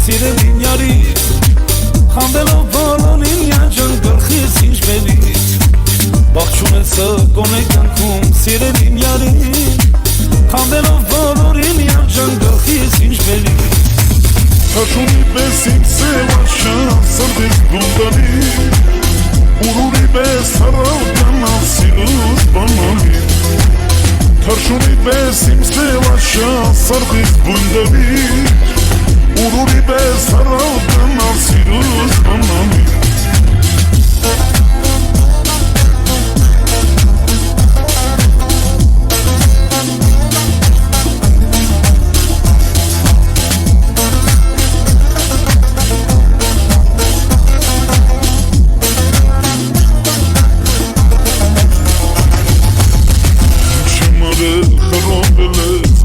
սիրելին յարի Խանդելով բոլորին յանջան գլխիս ինչ բերից Բաղչունեցը գոնե կյանքում սիրելին յարի Խանդելով բոլորին յանջան գլխիս ինչ բերից Թաշունի պես իմ սևաշան սրդից գունդանի Ուրուրի պես հարավ գանալ սիրուս բանալի Թաշունի պես իմ սևաշան սրդից գունդանի Ուրուրի պես հարավ գանալ սիրուս բանալի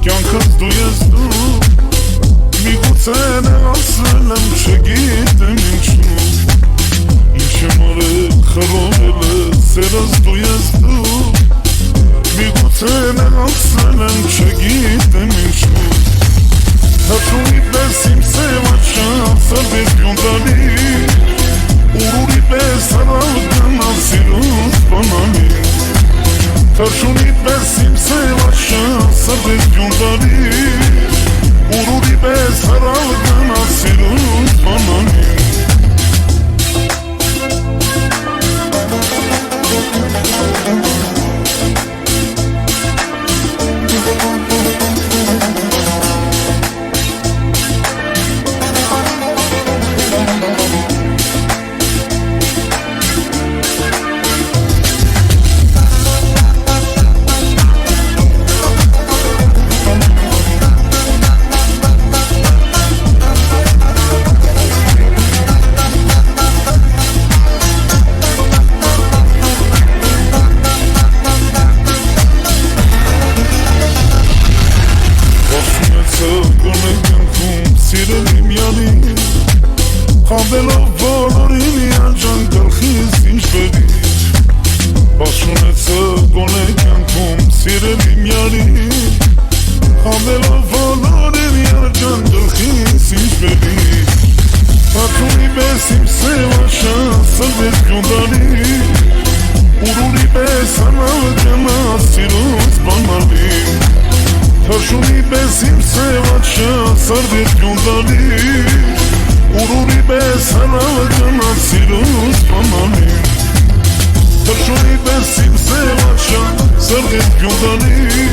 Կյանքս դու ես դու Միգուցեն է ասել եմ չգիտեմ ինչու Ինչ եմ արել խռովել է սերս դու ես դու Միգուցեն է ասել եմ չգիտեմ ինչու Թաշունի պես իմ սևաչան սրդից գյունդանի Ուրուրի պես հարավ գնալ սիրուս բանալի Թաշունի պես իմ սևաչան սրդից գյունդանի Ուրուրի պես հարավ գնալ սիրուս բանալի Խանդելով բոլորին յանջան գլխիս ինչ բերից Բաշունեցը գոնե կյանքում սիրելի միարի Խանդելով բոլորին յանջան գլխիս ինչ բերից Թաշունի պես իմ սևաշան սրդից գյունդանի Ուրուրի պես հարավ գնալ սիրուս բանալի Թաշունի պես իմ սևաչան սրդից գյունդանի Ուրուրի պես հարավ գնալ սիրուս բանալի Թաշունի պես իմ սևաչան սրդից գյունդանի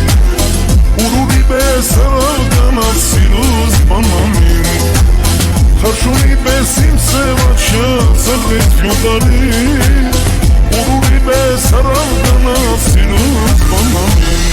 Ուրուրի պես հարավ գնալ սիրուս բանալի Թաշունի պես իմ սևաչան սրդից գյունդանի Ուրուրի պես հարավ գնալ սիրուս բանալի